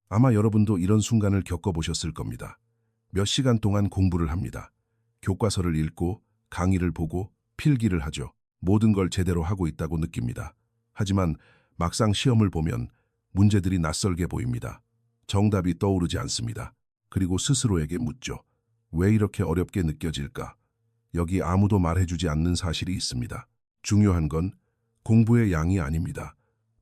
아마 여러분도 이런 순간을 겪어보셨을 겁니다. 몇 시간 동안 공부를 합니다. 교과서를 읽고 강의를 보고 필기를 하죠. 모든 걸 제대로 하고 있다고 느낍니다. 하지만 막상 시험을 보면 문제들이 낯설게 보입니다. 정답이 떠오르지 않습니다. 그리고 스스로에게 묻죠. 왜 이렇게 어렵게 느껴질까? 여기 아무도 말해주지 않는 사실이 있습니다. 중요한 건 공부의 양이 아닙니다.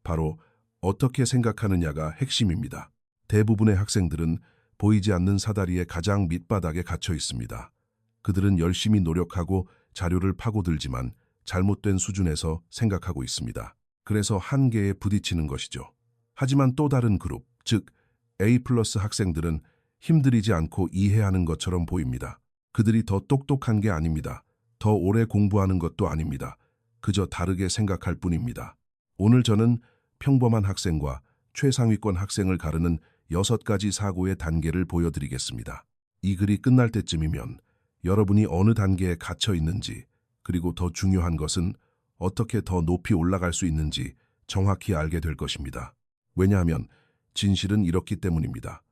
바로 어떻게 생각하느냐가 핵심입니다. 대부분의 학생들은 보이지 않는 사다리의 가장 밑바닥에 갇혀 있습니다. 그들은 열심히 노력하고 자료를 파고들지만 잘못된 수준에서 생각하고 있습니다. 그래서 한계에 부딪히는 것이죠. 하지만 또 다른 그룹, 즉 A+ 학생들은 힘들이지 않고 이해하는 것처럼 보입니다. 그들이 더 똑똑한 게 아닙니다. 더 오래 공부하는 것도 아닙니다. 그저 다르게 생각할 뿐입니다. 오늘 저는 평범한 학생과 최상위권 학생을 가르는 6가지 사고의 단계를 보여드리겠습니다. 이 글이 끝날 때쯤이면 여러분이 어느 단계에 갇혀 있는지, 그리고 더 중요한 것은 어떻게 더 높이 올라갈 수 있는지 정확히 알게 될 것입니다. 왜냐하면 진실은 이렇기 때문입니다.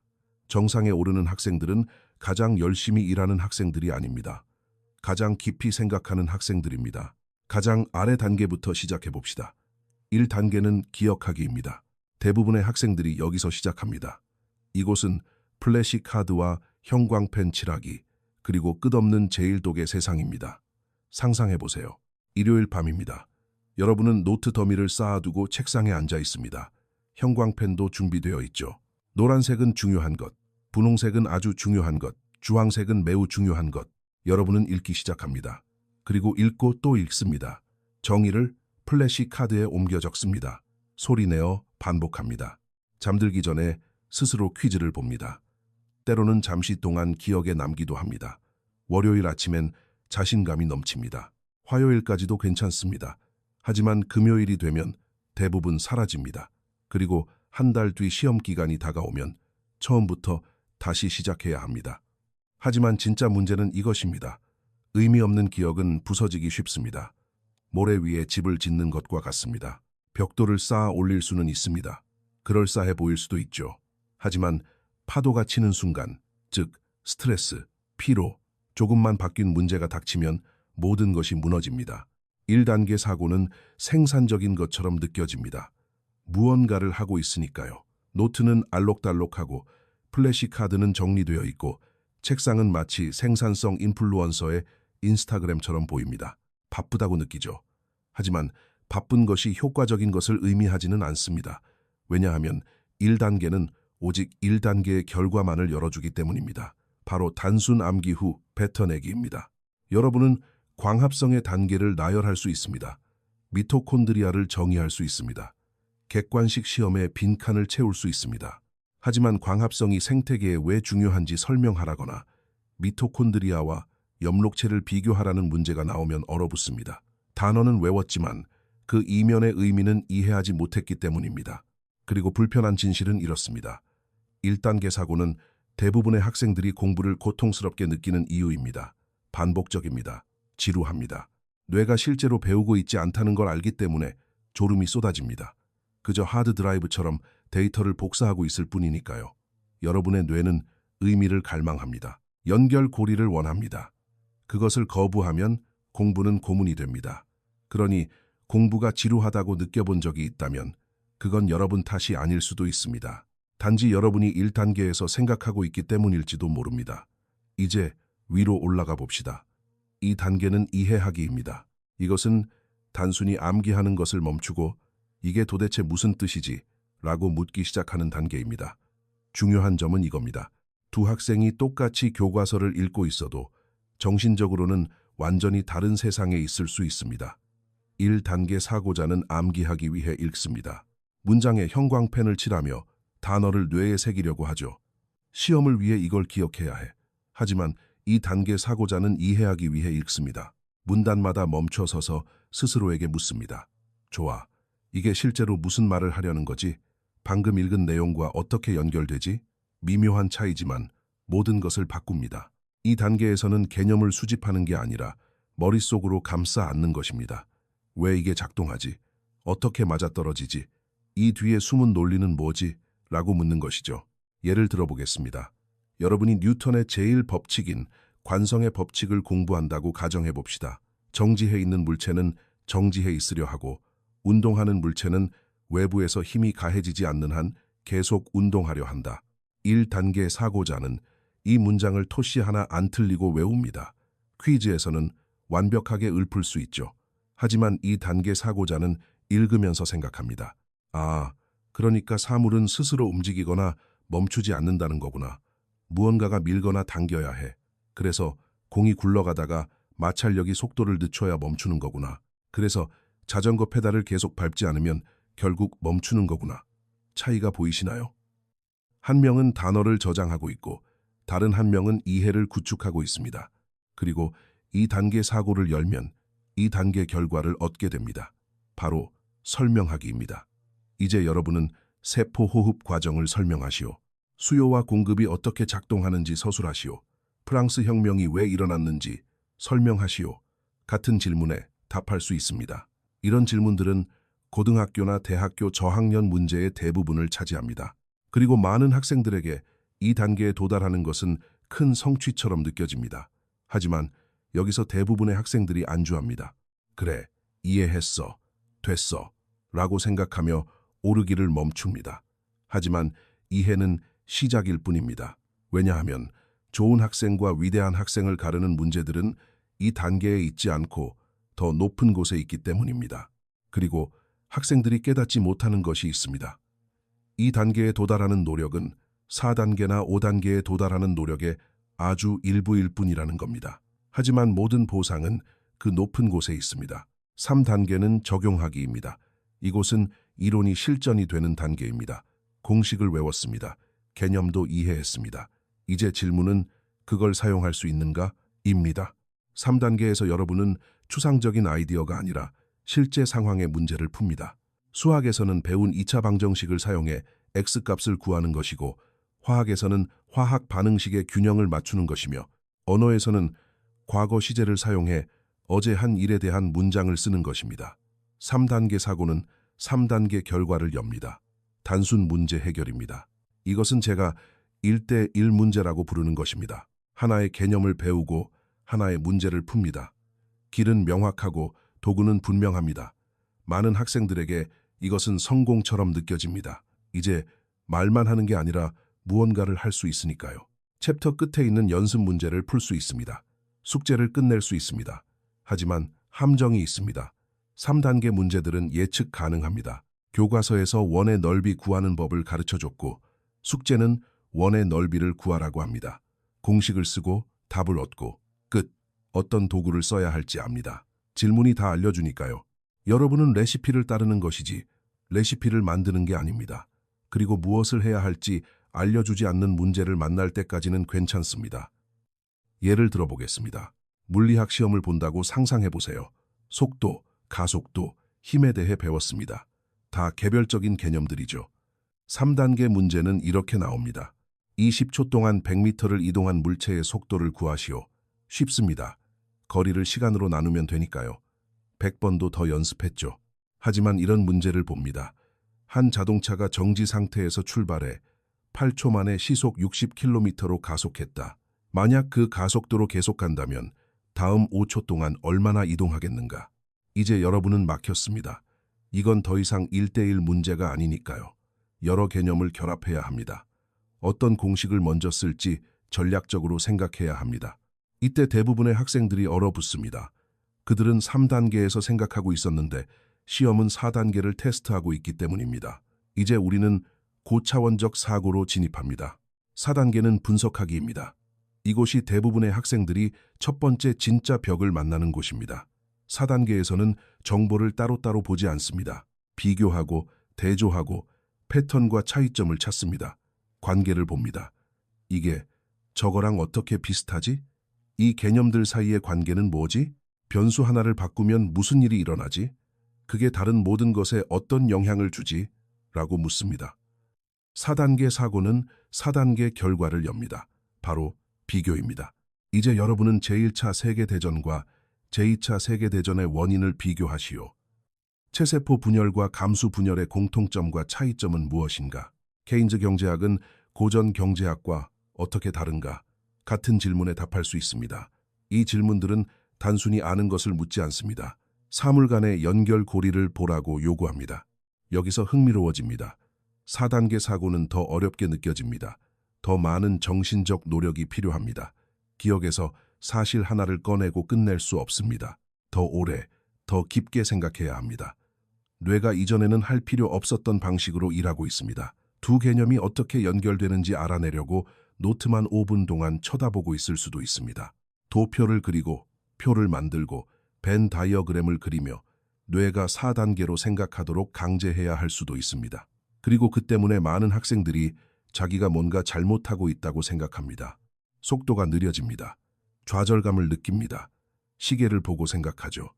정상에 오르는 학생들은 가장 열심히 일하는 학생들이 아닙니다. 가장 깊이 생각하는 학생들입니다. 가장 아래 단계부터 시작해 봅시다. 1단계는 기억하기입니다. 대부분의 학생들이 여기서 시작합니다. 이곳은 플래시카드와 형광펜 칠하기, 그리고 끝없는 제일독의 세상입니다. 상상해 보세요. 일요일 밤입니다. 여러분은 노트 더미를 쌓아두고 책상에 앉아 있습니다. 형광펜도 준비되어 있죠. 노란색은 중요한 것, 분홍색은 아주 중요한 것, 주황색은 매우 중요한 것. 여러분은 읽기 시작합니다. 그리고 읽고 또 읽습니다. 정의를 플래시카드에 옮겨 적습니다. 소리내어 반복합니다. 잠들기 전에 스스로 퀴즈를 봅니다. 때로는 잠시 동안 기억에 남기도 합니다. 월요일 아침엔 자신감이 넘칩니다. 화요일까지도 괜찮습니다. 하지만 금요일이 되면 대부분 사라집니다. 그리고 한 달 뒤 시험 기간이 다가오면 처음부터 다시 시작해야 합니다. 하지만 진짜 문제는 이것입니다. 의미 없는 기억은 부서지기 쉽습니다. 모래 위에 집을 짓는 것과 같습니다. 벽돌을 쌓아 올릴 수는 있습니다. 그럴싸해 보일 수도 있죠. 하지만 파도가 치는 순간, 즉 스트레스, 피로, 조금만 바뀐 문제가 닥치면 모든 것이 무너집니다. 1단계 사고는 생산적인 것처럼 느껴집니다. 무언가를 하고 있으니까요. 노트는 알록달록하고 플래시카드는 정리되어 있고 책상은 마치 생산성 인플루언서의 인스타그램처럼 보입니다. 바쁘다고 느끼죠. 하지만 바쁜 것이 효과적인 것을 의미하지는 않습니다. 왜냐하면 1단계는 오직 1단계의 결과만을 열어주기 때문입니다. 바로 단순 암기 후 뱉어내기입니다. 여러분은 광합성의 단계를 나열할 수 있습니다. 미토콘드리아를 정의할 수 있습니다. 객관식 시험에 빈칸을 채울 수 있습니다. 하지만 광합성이 생태계에 왜 중요한지 설명하라거나 미토콘드리아와 엽록체를 비교하라는 문제가 나오면 얼어붙습니다. 단어는 외웠지만 그 이면의 의미는 이해하지 못했기 때문입니다. 그리고 불편한 진실은 이렇습니다. 1단계 사고는 대부분의 학생들이 공부를 고통스럽게 느끼는 이유입니다. 반복적입니다. 지루합니다. 뇌가 실제로 배우고 있지 않다는 걸 알기 때문에 졸음이 쏟아집니다. 그저 하드 드라이브처럼 데이터를 복사하고 있을 뿐이니까요. 여러분의 뇌는 의미를 갈망합니다. 연결고리를 원합니다. 그것을 거부하면 공부는 고문이 됩니다. 그러니 공부가 지루하다고 느껴본 적이 있다면 그건 여러분 탓이 아닐 수도 있습니다. 단지 여러분이 1단계에서 생각하고 있기 때문일지도 모릅니다. 이제 위로 올라가 봅시다. 이 단계는 이해하기입니다. 이것은 단순히 암기하는 것을 멈추고 이게 도대체 무슨 뜻이지? 라고 묻기 시작하는 단계입니다. 중요한 점은 이겁니다. 두 학생이 똑같이 교과서를 읽고 있어도 정신적으로는 완전히 다른 세상에 있을 수 있습니다. 1단계 사고자는 암기하기 위해 읽습니다. 문장에 형광펜을 칠하며 단어를 뇌에 새기려고 하죠. 시험을 위해 이걸 기억해야 해. 하지만 2단계 사고자는 이해하기 위해 읽습니다. 문단마다 멈춰 서서 스스로에게 묻습니다. 좋아, 이게 실제로 무슨 말을 하려는 거지? 방금 읽은 내용과 어떻게 연결되지? 미묘한 차이지만 모든 것을 바꿉니다. 이 단계에서는 개념을 수집하는 게 아니라 머릿속으로 감싸 안는 것입니다. 왜 이게 작동하지? 어떻게 맞아떨어지지? 이 뒤에 숨은 논리는 뭐지? 라고 묻는 것이죠. 예를 들어보겠습니다. 여러분이 뉴턴의 제일 법칙인 관성의 법칙을 공부한다고 가정해 봅시다. 정지해 있는 물체는 정지해 있으려 하고 운동하는 물체는 외부에서 힘이 가해지지 않는 한 계속 운동하려 한다. 1단계 사고자는 이 문장을 토시 하나 안 틀리고 외웁니다. 퀴즈에서는 완벽하게 읊을 수 있죠. 하지만 2단계 사고자는 읽으면서 생각합니다. 아, 그러니까 사물은 스스로 움직이거나 멈추지 않는다는 거구나. 무언가가 밀거나 당겨야 해. 그래서 공이 굴러가다가 마찰력이 속도를 늦춰야 멈추는 거구나. 그래서 자전거 페달을 계속 밟지 않으면 결국 멈추는 거구나. 차이가 보이시나요? 한 명은 단어를 저장하고 있고 다른 한 명은 이해를 구축하고 있습니다. 그리고 이 단계 사고를 열면 이 단계 결과를 얻게 됩니다. 바로 설명하기입니다. 이제 여러분은 세포 호흡 과정을 설명하시오. 수요와 공급이 어떻게 작동하는지 서술하시오. 프랑스 혁명이 왜 일어났는지 설명하시오. 같은 질문에 답할 수 있습니다. 이런 질문들은 고등학교나 대학교 저학년 문제의 대부분을 차지합니다. 그리고 많은 학생들에게 이 단계에 도달하는 것은 큰 성취처럼 느껴집니다. 하지만 여기서 대부분의 학생들이 안주합니다. 그래, 이해했어, 됐어 라고 생각하며 오르기를 멈춥니다. 하지만 이해는 시작일 뿐입니다. 왜냐하면 좋은 학생과 위대한 학생을 가르는 문제들은 이 단계에 있지 않고 더 높은 곳에 있기 때문입니다. 그리고 학생들이 깨닫지 못하는 것이 있습니다. 이 단계에 도달하는 노력은 4단계나 5단계에 도달하는 노력의 아주 일부일 뿐이라는 겁니다. 하지만 모든 보상은 그 높은 곳에 있습니다. 3단계는 적용하기입니다. 이곳은 이론이 실전이 되는 단계입니다. 공식을 외웠습니다. 개념도 이해했습니다. 이제 질문은 그걸 사용할 수 있는가? 입니다. 3단계에서 여러분은 추상적인 아이디어가 아니라 실제 상황의 문제를 풉니다. 수학에서는 배운 2차 방정식을 사용해 x값을 구하는 것이고 화학에서는 화학 반응식의 균형을 맞추는 것이며 언어에서는 과거 시제를 사용해 어제 한 일에 대한 문장을 쓰는 것입니다. 3단계 사고는 3단계 결과를 엽니다. 단순 문제 해결입니다. 이것은 제가 1대1 문제라고 부르는 것입니다. 하나의 개념을 배우고 하나의 문제를 풉니다. 길은 명확하고 도구는 분명합니다. 많은 학생들에게 이것은 성공처럼 느껴집니다. 이제 말만 하는 게 아니라 무언가를 할 수 있으니까요. 챕터 끝에 있는 연습 문제를 풀 수 있습니다. 숙제를 끝낼 수 있습니다. 하지만 함정이 있습니다. 3단계 문제들은 예측 가능합니다. 교과서에서 원의 넓이 구하는 법을 가르쳐줬고 숙제는 원의 넓이를 구하라고 합니다. 공식을 쓰고 답을 얻고 끝. 어떤 도구를 써야 할지 압니다. 질문이 다 알려주니까요. 여러분은 레시피를 따르는 것이지 레시피를 만드는 게 아닙니다. 그리고 무엇을 해야 할지 알려주지 않는 문제를 만날 때까지는 괜찮습니다. 예를 들어보겠습니다. 물리학 시험을 본다고 상상해보세요. 속도, 가속도, 힘에 대해 배웠습니다. 다 개별적인 개념들이죠. 3단계 문제는 이렇게 나옵니다. 20초 동안 100m를 이동한 물체의 속도를 구하시오. 쉽습니다. 거리를 시간으로 나누면 되니까요. 100번도 더 연습했죠. 하지만 이런 문제를 봅니다. 한 자동차가 정지 상태에서 출발해 8초 만에 시속 60km로 가속했다. 만약 그 가속도로 계속 간다면 다음 5초 동안 얼마나 이동하겠는가? 이제 여러분은 막혔습니다. 이건 더 이상 1대1 문제가 아니니까요. 여러 개념을 결합해야 합니다. 어떤 공식을 먼저 쓸지 전략적으로 생각해야 합니다. 이때 대부분의 학생들이 얼어붙습니다. 그들은 3단계에서 생각하고 있었는데 시험은 4단계를 테스트하고 있기 때문입니다. 이제 우리는 고차원적 사고로 진입합니다. 4단계는 분석하기입니다. 이곳이 대부분의 학생들이 첫 번째 진짜 벽을 만나는 곳입니다. 4단계에서는 정보를 따로따로 보지 않습니다. 비교하고 대조하고 패턴과 차이점을 찾습니다. 관계를 봅니다. 이게 저거랑 어떻게 비슷하지? 이 개념들 사이의 관계는 뭐지? 변수 하나를 바꾸면 무슨 일이 일어나지? 그게 다른 모든 것에 어떤 영향을 주지? 라고 묻습니다. 4단계 사고는 4단계 결과를 엽니다. 바로 비교입니다. 이제 여러분은 제1차 세계대전과 제2차 세계대전의 원인을 비교하시오. 체세포 분열과 감수 분열의 공통점과 차이점은 무엇인가? 케인즈 경제학은 고전 경제학과 어떻게 다른가? 같은 질문에 답할 수 있습니다. 이 질문들은 단순히 아는 것을 묻지 않습니다. 사물 간의 연결고리를 보라고 요구합니다. 여기서 흥미로워집니다. 4단계 사고는 더 어렵게 느껴집니다. 더 많은 정신적 노력이 필요합니다. 기억에서 사실 하나를 꺼내고 끝낼 수 없습니다. 더 오래, 더 깊게 생각해야 합니다. 뇌가 이전에는 할 필요 없었던 방식으로 일하고 있습니다. 두 개념이 어떻게 연결되는지 알아내려고 노트만 5분 동안 쳐다보고 있을 수도 있습니다. 도표를 그리고 표를 만들고 벤 다이어그램을 그리며 뇌가 4단계로 생각하도록 강제해야 할 수도 있습니다. 그리고 그 때문에 많은 학생들이 자기가 뭔가 잘못하고 있다고 생각합니다. 속도가 느려집니다. 좌절감을 느낍니다. 시계를 보고 생각하죠.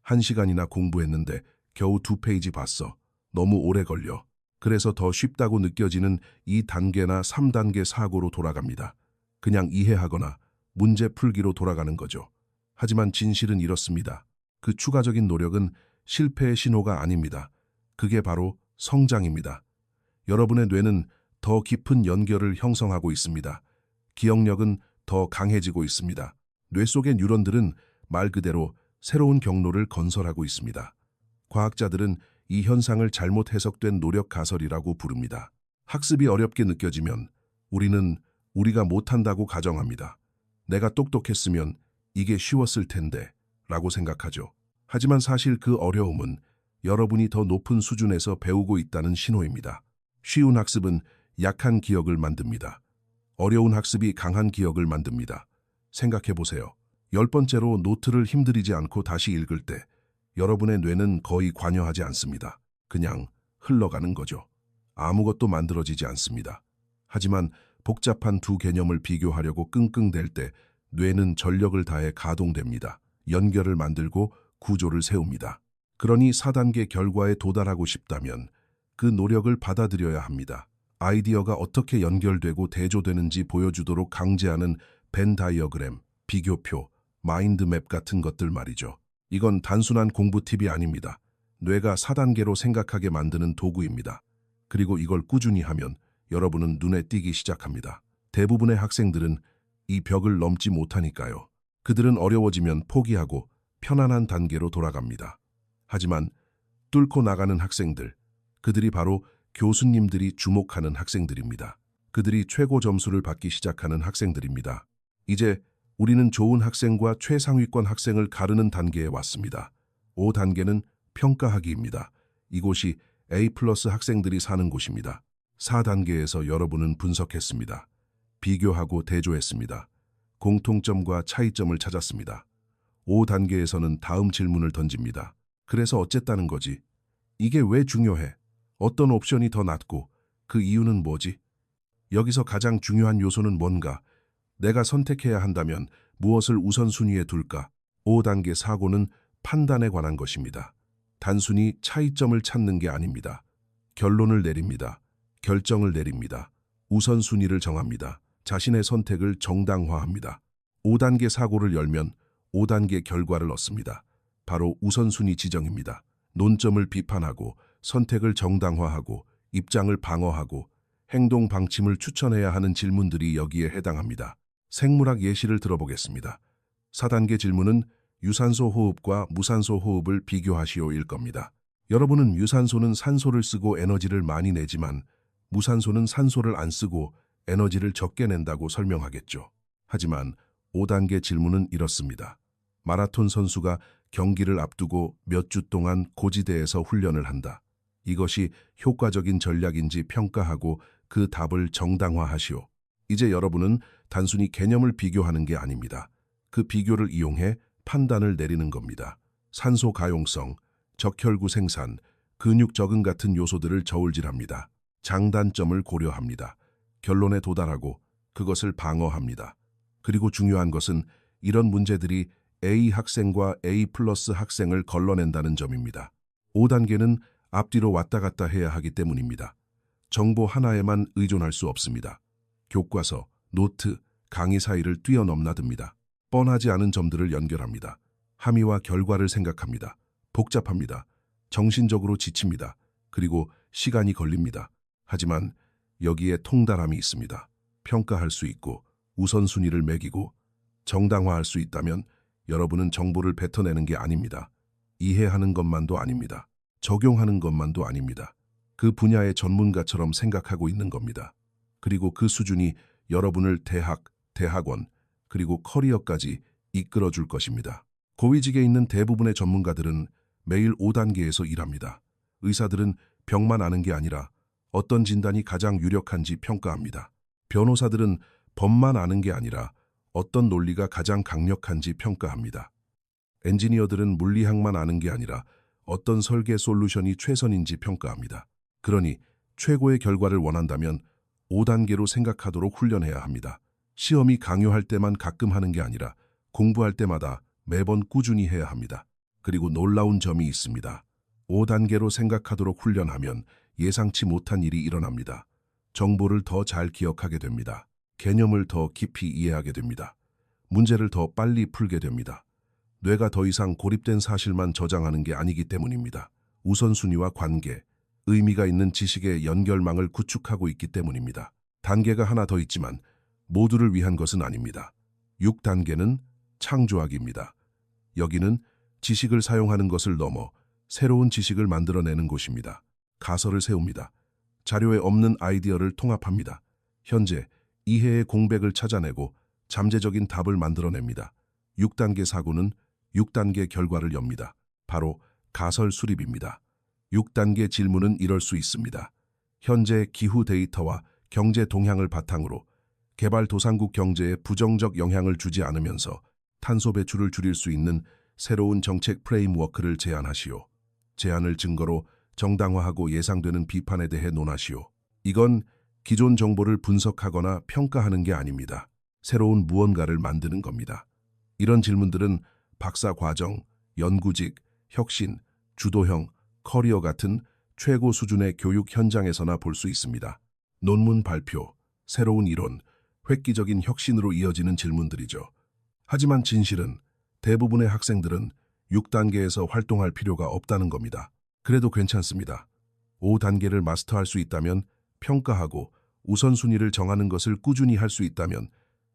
1시간이나 공부했는데 겨우 2페이지 봤어. 너무 오래 걸려. 그래서 더 쉽다고 느껴지는 2단계나 3단계 사고로 돌아갑니다. 그냥 이해하거나 문제 풀기로 돌아가는 거죠. 하지만 진실은 이렇습니다. 그 추가적인 노력은 실패의 신호가 아닙니다. 그게 바로 성장입니다. 여러분의 뇌는 더 깊은 연결을 형성하고 있습니다. 기억력은 더 강해지고 있습니다. 뇌 속의 뉴런들은 말 그대로 새로운 경로를 건설하고 있습니다. 과학자들은 이 현상을 잘못 해석된 노력 가설이라고 부릅니다. 학습이 어렵게 느껴지면 우리는 우리가 못한다고 가정합니다. 내가 똑똑했으면 이게 쉬웠을 텐데 라고 생각하죠. 하지만 사실 그 어려움은 여러분이 더 높은 수준에서 배우고 있다는 신호입니다. 쉬운 학습은 약한 기억을 만듭니다. 어려운 학습이 강한 기억을 만듭니다. 생각해 보세요. 10번째로 노트를 힘들이지 않고 다시 읽을 때 여러분의 뇌는 거의 관여하지 않습니다. 그냥 흘러가는 거죠. 아무것도 만들어지지 않습니다. 하지만 복잡한 두 개념을 비교하려고 끙끙댈 때 뇌는 전력을 다해 가동됩니다. 연결을 만들고 구조를 세웁니다. 그러니 4단계 결과에 도달하고 싶다면 그 노력을 받아들여야 합니다. 아이디어가 어떻게 연결되고 대조되는지 보여주도록 강제하는 벤 다이어그램, 비교표, 마인드맵 같은 것들 말이죠. 이건 단순한 공부 팁이 아닙니다. 뇌가 4단계로 생각하게 만드는 도구입니다. 그리고 이걸 꾸준히 하면 여러분은 눈에 띄기 시작합니다. 대부분의 학생들은 이 벽을 넘지 못하니까요. 그들은 어려워지면 포기하고 편안한 단계로 돌아갑니다. 하지만 뚫고 나가는 학생들, 그들이 바로 교수님들이 주목하는 학생들입니다. 그들이 최고 점수를 받기 시작하는 학생들입니다. 이제 우리는 좋은 학생과 최상위권 학생을 가르는 단계에 왔습니다. 5단계는 평가하기입니다. 이곳이 A+ 학생들이 사는 곳입니다. 4단계에서 여러분은 분석했습니다. 비교하고 대조했습니다. 공통점과 차이점을 찾았습니다. 5단계에서는 다음 질문을 던집니다. 그래서 어쨌다는 거지? 이게 왜 중요해? 어떤 옵션이 더 낫고 그 이유는 뭐지? 여기서 가장 중요한 요소는 뭔가? 내가 선택해야 한다면 무엇을 우선순위에 둘까? 5단계 사고는 판단에 관한 것입니다. 단순히 차이점을 찾는 게 아닙니다. 결론을 내립니다. 결정을 내립니다. 우선순위를 정합니다. 자신의 선택을 정당화합니다. 5단계 사고를 열면 5단계 결과를 얻습니다. 바로 우선순위 지정입니다. 논점을 비판하고 선택을 정당화하고 입장을 방어하고 행동 방침을 추천해야 하는 질문들이 여기에 해당합니다. 생물학 예시를 들어보겠습니다. 4단계 질문은 유산소 호흡과 무산소 호흡을 비교하시오일 겁니다. 여러분은 유산소는 산소를 쓰고 에너지를 많이 내지만 무산소는 산소를 안 쓰고 에너지를 적게 낸다고 설명하겠죠. 하지만 5단계 질문은 이렇습니다. 마라톤 선수가 경기를 앞두고 몇 주 동안 고지대에서 훈련을 한다. 이것이 효과적인 전략인지 평가하고 그 답을 정당화하시오. 이제 여러분은 단순히 개념을 비교하는 게 아닙니다. 그 비교를 이용해 판단을 내리는 겁니다. 산소 가용성, 적혈구 생산, 근육 적응 같은 요소들을 저울질합니다. 장단점을 고려합니다. 결론에 도달하고 그것을 방어합니다. 그리고 중요한 것은 이런 문제들이 A 학생과 A+ 학생을 걸러낸다는 점입니다. 5단계는 앞뒤로 왔다 갔다 해야 하기 때문입니다. 정보 하나에만 의존할 수 없습니다. 교과서, 노트, 강의 사이를 뛰어넘나듭니다. 뻔하지 않은 점들을 연결합니다. 함의와 결과를 생각합니다. 복잡합니다. 정신적으로 지칩니다. 그리고 시간이 걸립니다. 하지만 여기에 통달함이 있습니다. 평가할 수 있고 우선순위를 매기고 정당화할 수 있다면 여러분은 정보를 뱉어내는 게 아닙니다. 이해하는 것만도 아닙니다. 적용하는 것만도 아닙니다. 그 분야의 전문가처럼 생각하고 있는 겁니다. 그리고 그 수준이 여러분을 대학, 대학원, 그리고 커리어까지 이끌어줄 것입니다. 고위직에 있는 대부분의 전문가들은 매일 5단계에서 일합니다. 의사들은 병만 아는 게 아니라 어떤 진단이 가장 유력한지 평가합니다. 변호사들은 법만 아는 게 아니라 어떤 논리가 가장 강력한지 평가합니다. 엔지니어들은 물리학만 아는 게 아니라 어떤 설계 솔루션이 최선인지 평가합니다. 그러니 최고의 결과를 원한다면 5단계로 생각하도록 훈련해야 합니다. 시험이 강요할 때만 가끔 하는 게 아니라 공부할 때마다 매번 꾸준히 해야 합니다. 그리고 놀라운 점이 있습니다. 5단계로 생각하도록 훈련하면 예상치 못한 일이 일어납니다. 정보를 더 잘 기억하게 됩니다. 개념을 더 깊이 이해하게 됩니다. 문제를 더 빨리 풀게 됩니다. 뇌가 더 이상 고립된 사실만 저장하는 게 아니기 때문입니다. 우선순위와 관계, 의미가 있는 지식의 연결망을 구축하고 있기 때문입니다. 단계가 하나 더 있지만 모두를 위한 것은 아닙니다. 6단계는 창조학입니다. 여기는 지식을 사용하는 것을 넘어 새로운 지식을 만들어내는 곳입니다. 가설을 세웁니다. 자료에 없는 아이디어를 통합합니다. 현재 이해의 공백을 찾아내고 잠재적인 답을 만들어냅니다. 6단계 사고는 6단계 결과를 엽니다. 바로 가설 수립입니다. 6단계 질문은 이럴 수 있습니다. 현재 기후 데이터와 경제 동향을 바탕으로 개발도상국 경제에 부정적 영향을 주지 않으면서 탄소 배출을 줄일 수 있는 새로운 정책 프레임워크를 제안하시오. 제안을 증거로 정당화하고 예상되는 비판에 대해 논하시오. 이건 기존 정보를 분석하거나 평가하는 게 아닙니다. 새로운 무언가를 만드는 겁니다. 이런 질문들은 박사 과정, 연구직, 혁신, 주도형, 커리어 같은 최고 수준의 교육 현장에서나 볼 수 있습니다. 논문 발표, 새로운 이론, 획기적인 혁신으로 이어지는 질문들이죠. 하지만 진실은 대부분의 학생들은 6단계에서 활동할 필요가 없다는 겁니다. 그래도 괜찮습니다. 5단계를 마스터할 수 있다면, 평가하고 우선순위를 정하는 것을 꾸준히 할 수 있다면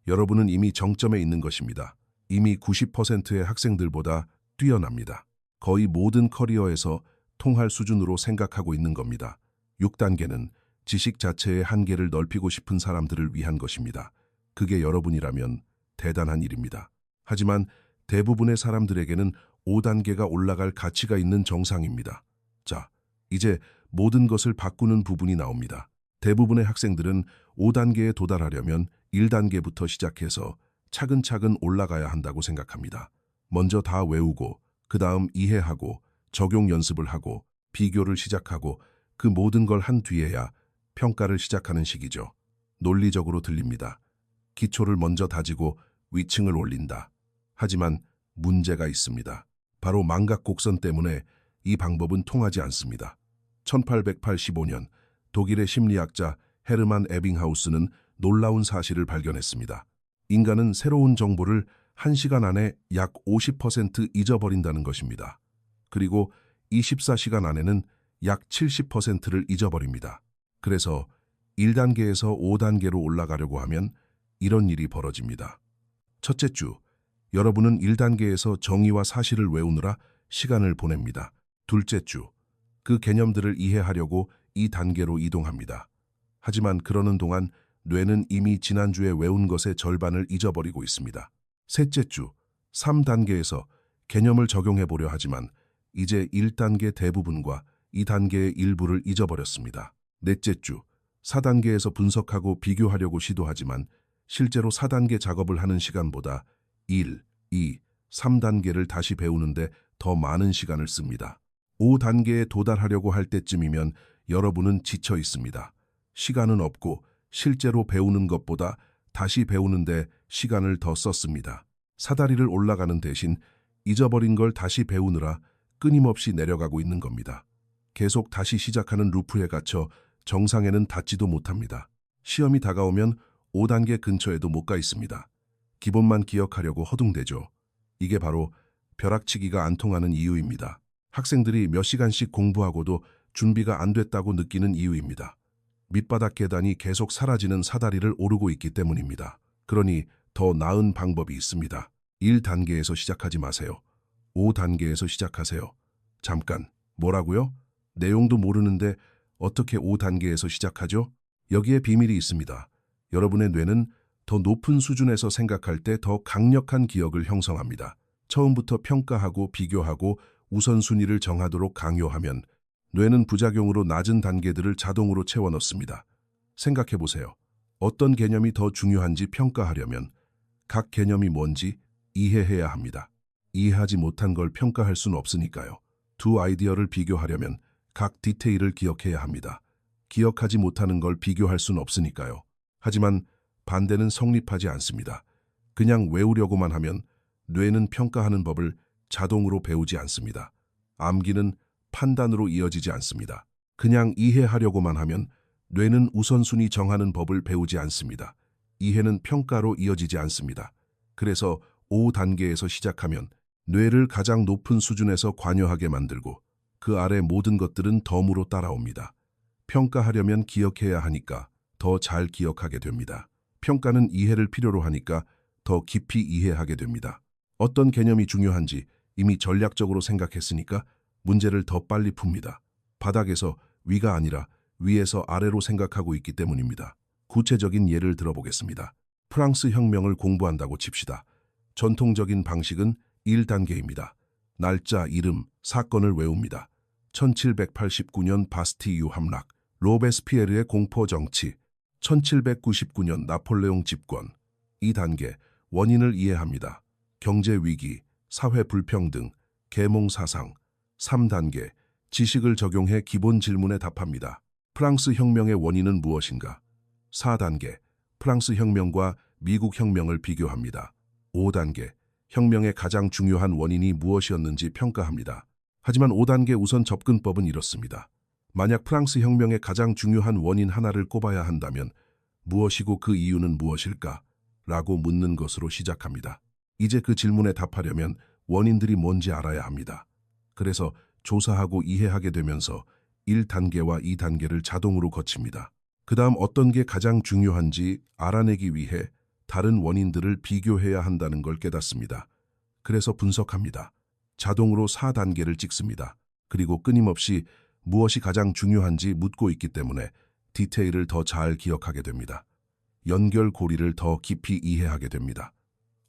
여러분은 이미 정점에 있는 것입니다. 이미 90%의 학생들보다 뛰어납니다. 거의 모든 커리어에서 통할 수준으로 생각하고 있는 겁니다. 6단계는 지식 자체의 한계를 넓히고 싶은 사람들을 위한 것입니다. 그게 여러분이라면 대단한 일입니다. 하지만 대부분의 사람들에게는 5단계가 올라갈 가치가 있는 정상입니다. 자, 이제 모든 것을 바꾸는 부분이 나옵니다. 대부분의 학생들은 5단계에 도달하려면 1단계부터 시작해서 차근차근 올라가야 한다고 생각합니다. 먼저 다 외우고, 그 다음 이해하고, 적용 연습을 하고, 비교를 시작하고, 그 모든 걸 한 뒤에야 평가를 시작하는 시기죠. 논리적으로 들립니다. 기초를 먼저 다지고 위층을 올린다. 하지만 문제가 있습니다. 바로 망각 곡선 때문에 이 방법은 통하지 않습니다. 1885년 독일의 심리학자 헤르만 에빙하우스는 놀라운 사실을 발견했습니다. 인간은 새로운 정보를 1시간 안에 약 50% 잊어버린다는 것입니다. 그리고 24시간 안에는 약 70%를 잊어버립니다. 그래서 1단계에서 5단계로 올라가려고 하면 이런 일이 벌어집니다. 첫째 주, 여러분은 1단계에서 정의와 사실을 외우느라 시간을 보냅니다. 둘째 주, 그 개념들을 이해하려고 2단계로 이동합니다. 하지만 그러는 동안 뇌는 이미 지난주에 외운 것의 절반을 잊어버리고 있습니다. 셋째 주, 3단계에서 개념을 적용해 보려 하지만 이제 1단계 대부분과 2단계의 일부를 잊어버렸습니다. 넷째 주, 4단계에서 분석하고 비교하려고 시도하지만 실제로 4단계 작업을 하는 시간보다 1, 2, 3단계를 다시 배우는데 더 많은 시간을 씁니다. 5단계에 도달하려고 할 때쯤이면 여러분은 지쳐 있습니다. 시간은 없고 실제로 배우는 것보다 다시 배우는데 시간을 더 썼습니다. 사다리를 올라가는 대신 잊어버린 걸 다시 배우느라 끊임없이 내려가고 있는 겁니다. 계속 다시 시작하는 루프에 갇혀 정상에는 닿지도 못합니다. 시험이 다가오면 5단계 근처에도 못 가 있습니다. 기본만 기억하려고 허둥대죠. 이게 바로 벼락치기가 안 통하는 이유입니다. 학생들이 몇 시간씩 공부하고도 준비가 안 됐다고 느끼는 이유입니다. 밑바닥 계단이 계속 사라지는 사다리를 오르고 있기 때문입니다. 그러니 더 나은 방법이 있습니다. 1단계에서 시작하지 마세요. 5단계에서 시작하세요. 잠깐, 뭐라고요? 내용도 모르는데 어떻게 5단계에서 시작하죠? 여기에 비밀이 있습니다. 여러분의 뇌는 더 높은 수준에서 생각할 때 더 강력한 기억을 형성합니다. 처음부터 평가하고 비교하고 우선순위를 정하도록 강요하면 뇌는 부작용으로 낮은 단계들을 자동으로 채워 넣습니다. 생각해 보세요. 어떤 개념이 더 중요한지 평가하려면 각 개념이 뭔지 이해해야 합니다. 이해하지 못한 걸 평가할 수는 없으니까요. 두 아이디어를 비교하려면 각 디테일을 기억해야 합니다. 기억하지 못하는 걸 비교할 수는 없으니까요. 하지만 반대는 성립하지 않습니다. 그냥 외우려고만 하면 뇌는 평가하는 법을 자동으로 배우지 않습니다. 암기는 판단으로 이어지지 않습니다. 그냥 이해하려고만 하면 뇌는 우선순위 정하는 법을 배우지 않습니다. 이해는 평가로 이어지지 않습니다. 그래서 5단계에서 시작하면 뇌를 가장 높은 수준에서 관여하게 만들고 그 아래 모든 것들은 덤으로 따라옵니다. 평가하려면 기억해야 하니까 더 잘 기억하게 됩니다. 평가는 이해를 필요로 하니까 더 깊이 이해하게 됩니다. 어떤 개념이 중요한지 이미 전략적으로 생각했으니까 문제를 더 빨리 풉니다. 바닥에서 위가 아니라 위에서 아래로 생각하고 있기 때문입니다. 구체적인 예를 들어보겠습니다. 프랑스 혁명을 공부한다고 칩시다. 전통적인 방식은 1단계입니다. 날짜, 이름, 사건을 외웁니다. 1789년 바스티유 함락, 로베스피에르의 공포 정치, 1799년 나폴레옹 집권. 2단계, 원인을 이해합니다. 경제 위기, 사회 불평등, 계몽 사상. 3단계, 지식을 적용해 기본 질문에 답합니다. 프랑스 혁명의 원인은 무엇인가? 4단계, 프랑스 혁명과 미국 혁명을 비교합니다. 5단계, 혁명의 가장 중요한 원인이 무엇이었는지 평가합니다. 하지만 5단계 우선 접근법은 이렇습니다. 만약 프랑스 혁명의 가장 중요한 원인 하나를 꼽아야 한다면 무엇이고 그 이유는 무엇일까? 라고 묻는 것으로 시작합니다. 이제 그 질문에 답하려면 원인들이 뭔지 알아야 합니다. 그래서 조사하고 이해하게 되면서 1단계와 2단계를 자동으로 거칩니다. 그 다음 어떤 게 가장 중요한지 알아내기 위해 다른 원인들을 비교해야 한다는 걸 깨닫습니다. 그래서 분석합니다. 자동으로 4단계를 찍습니다. 그리고 끊임없이 무엇이 가장 중요한지 묻고 있기 때문에 디테일을 더 잘 기억하게 됩니다. 연결고리를 더 깊이 이해하게 됩니다.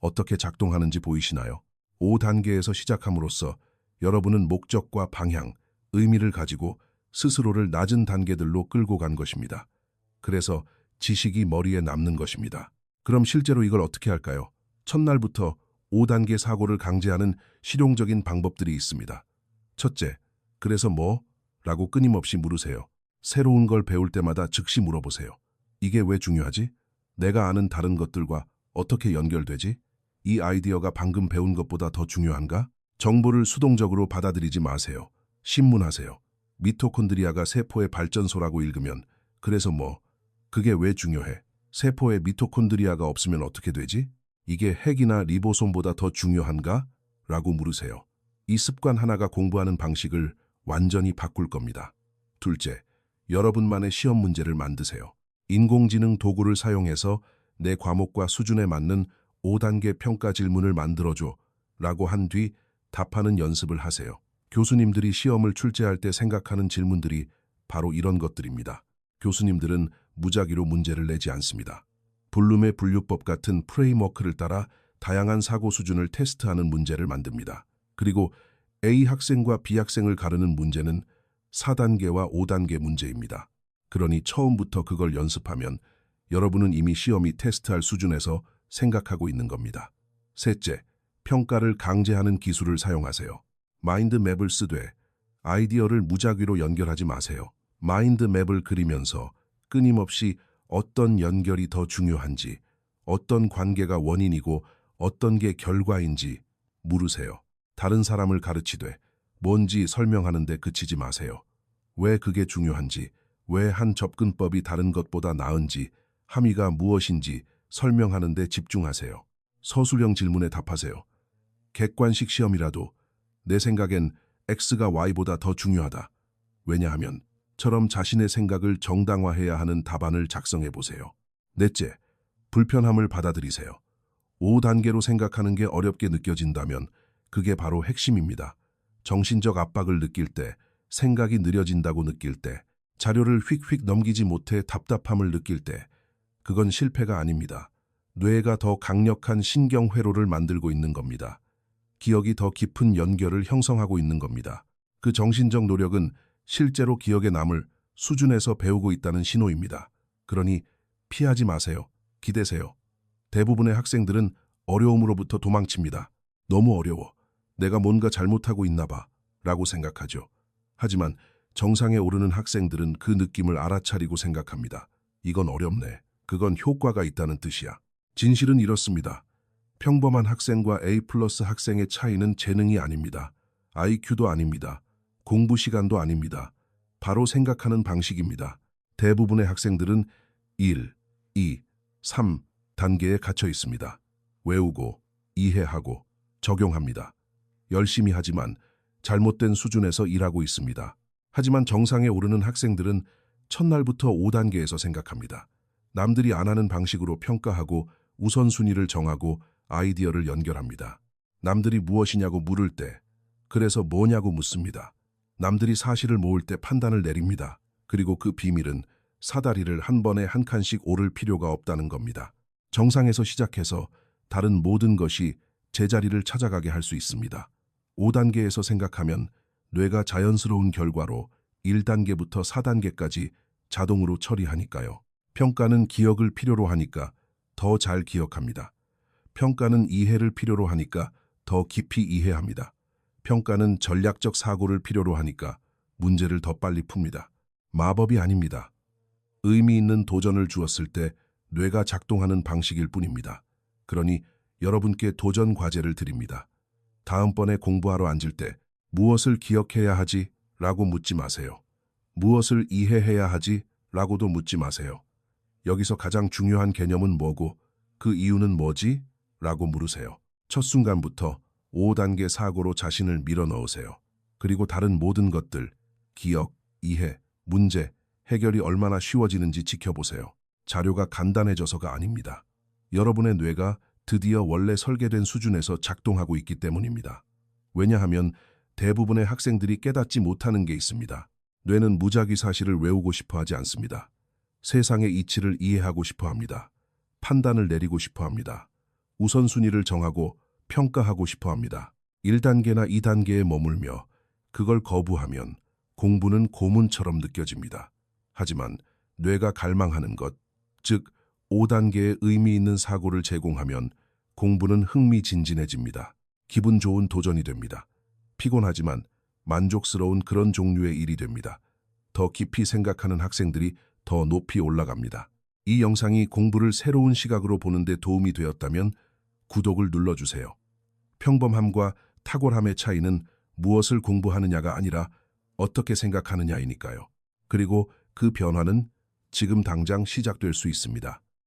어떻게 작동하는지 보이시나요? 5단계에서 시작함으로써 여러분은 목적과 방향, 의미를 가지고 스스로를 낮은 단계들로 끌고 간 것입니다. 그래서 지식이 머리에 남는 것입니다. 그럼 실제로 이걸 어떻게 할까요? 첫날부터 5단계 사고를 강제하는 실용적인 방법들이 있습니다. 첫째, 그래서 뭐? 라고 끊임없이 물으세요. 새로운 걸 배울 때마다 즉시 물어보세요. 이게 왜 중요하지? 내가 아는 다른 것들과 어떻게 연결되지? 이 아이디어가 방금 배운 것보다 더 중요한가? 정보를 수동적으로 받아들이지 마세요. 신문하세요. 미토콘드리아가 세포의 발전소라고 읽으면 그래서 뭐? 그게 왜 중요해? 세포에 미토콘드리아가 없으면 어떻게 되지? 이게 핵이나 리보솜보다 더 중요한가? 라고 물으세요. 이 습관 하나가 공부하는 방식을 완전히 바꿀 겁니다. 둘째, 여러분만의 시험 문제를 만드세요. 인공지능 도구를 사용해서 내 과목과 수준에 맞는 5단계 평가 질문을 만들어줘 라고 한 뒤 답하는 연습을 하세요. 교수님들이 시험을 출제할 때 생각하는 질문들이 바로 이런 것들입니다. 교수님들은 무작위로 문제를 내지 않습니다. 블룸의 분류법 같은 프레임워크를 따라 다양한 사고 수준을 테스트하는 문제를 만듭니다. 그리고 A 학생과 B 학생을 가르는 문제는 4단계와 5단계 문제입니다. 그러니 처음부터 그걸 연습하면 여러분은 이미 시험이 테스트할 수준에서 생각하고 있는 겁니다. 셋째, 평가를 강제하는 기술을 사용하세요. 마인드맵을 쓰되 아이디어를 무작위로 연결하지 마세요. 마인드맵을 그리면서 끊임없이 어떤 연결이 더 중요한지, 어떤 관계가 원인이고 어떤 게 결과인지 물으세요. 다른 사람을 가르치되 뭔지 설명하는데 그치지 마세요. 왜 그게 중요한지, 왜 한 접근법이 다른 것보다 나은지, 함의가 무엇인지 설명하는 데 집중하세요. 서술형 질문에 답하세요. 객관식 시험이라도 내 생각엔 X가 Y보다 더 중요하다. 왜냐하면 처럼 자신의 생각을 정당화해야 하는 답안을 작성해 보세요. 넷째, 불편함을 받아들이세요. 5단계로 생각하는 게 어렵게 느껴진다면 그게 바로 핵심입니다. 정신적 압박을 느낄 때, 생각이 느려진다고 느낄 때, 자료를 휙휙 넘기지 못해 답답함을 느낄 때, 그건 실패가 아닙니다. 뇌가 더 강력한 신경회로를 만들고 있는 겁니다. 기억이 더 깊은 연결을 형성하고 있는 겁니다. 그 정신적 노력은 실제로 기억에 남을 수준에서 배우고 있다는 신호입니다. 그러니 피하지 마세요. 기대세요. 대부분의 학생들은 어려움으로부터 도망칩니다. 너무 어려워. 내가 뭔가 잘못하고 있나 봐. 라고 생각하죠. 하지만 정상에 오르는 학생들은 그 느낌을 알아차리고 생각합니다. 이건 어렵네. 그건 효과가 있다는 뜻이야. 진실은 이렇습니다. 평범한 학생과 A+ 학생의 차이는 재능이 아닙니다. IQ도 아닙니다. 공부 시간도 아닙니다. 바로 생각하는 방식입니다. 대부분의 학생들은 1, 2, 3 단계에 갇혀 있습니다. 외우고, 이해하고, 적용합니다. 열심히 하지만 잘못된 수준에서 일하고 있습니다. 하지만 정상에 오르는 학생들은 첫날부터 5단계에서 생각합니다. 남들이 안 하는 방식으로 평가하고 우선순위를 정하고 아이디어를 연결합니다. 남들이 무엇이냐고 물을 때, 그래서 뭐냐고 묻습니다. 남들이 사실을 모을 때 판단을 내립니다. 그리고 그 비밀은 사다리를 한 번에 한 칸씩 오를 필요가 없다는 겁니다. 정상에서 시작해서 다른 모든 것이 제자리를 찾아가게 할 수 있습니다. 5단계에서 생각하면 뇌가 자연스러운 결과로 1단계부터 4단계까지 자동으로 처리하니까요. 평가는 기억을 필요로 하니까 더 잘 기억합니다. 평가는 이해를 필요로 하니까 더 깊이 이해합니다. 평가는 전략적 사고를 필요로 하니까 문제를 더 빨리 풉니다. 마법이 아닙니다. 의미 있는 도전을 주었을 때 뇌가 작동하는 방식일 뿐입니다. 그러니 여러분께 도전 과제를 드립니다. 다음번에 공부하러 앉을 때 무엇을 기억해야 하지? 라고 묻지 마세요. 무엇을 이해해야 하지? 라고도 묻지 마세요. 여기서 가장 중요한 개념은 뭐고 그 이유는 뭐지? 라고 물으세요. 첫 순간부터 5단계 사고로 자신을 밀어넣으세요. 그리고 다른 모든 것들, 기억, 이해, 문제, 해결이 얼마나 쉬워지는지 지켜보세요. 자료가 간단해져서가 아닙니다. 여러분의 뇌가 드디어 원래 설계된 수준에서 작동하고 있기 때문입니다. 왜냐하면 대부분의 학생들이 깨닫지 못하는 게 있습니다. 뇌는 무작위 사실을 외우고 싶어 하지 않습니다. 세상의 이치를 이해하고 싶어 합니다. 판단을 내리고 싶어 합니다. 우선순위를 정하고 평가하고 싶어 합니다. 1단계나 2단계에 머물며 그걸 거부하면 공부는 고문처럼 느껴집니다. 하지만 뇌가 갈망하는 것, 즉 5단계의 의미 있는 사고를 제공하면 공부는 흥미진진해집니다. 기분 좋은 도전이 됩니다. 피곤하지만 만족스러운 그런 종류의 일이 됩니다. 더 깊이 생각하는 학생들이 더 높이 올라갑니다. 이 영상이 공부를 새로운 시각으로 보는데 도움이 되었다면 구독을 눌러주세요. 평범함과 탁월함의 차이는 무엇을 공부하느냐가 아니라 어떻게 생각하느냐이니까요. 그리고 그 변화는 지금 당장 시작될 수 있습니다.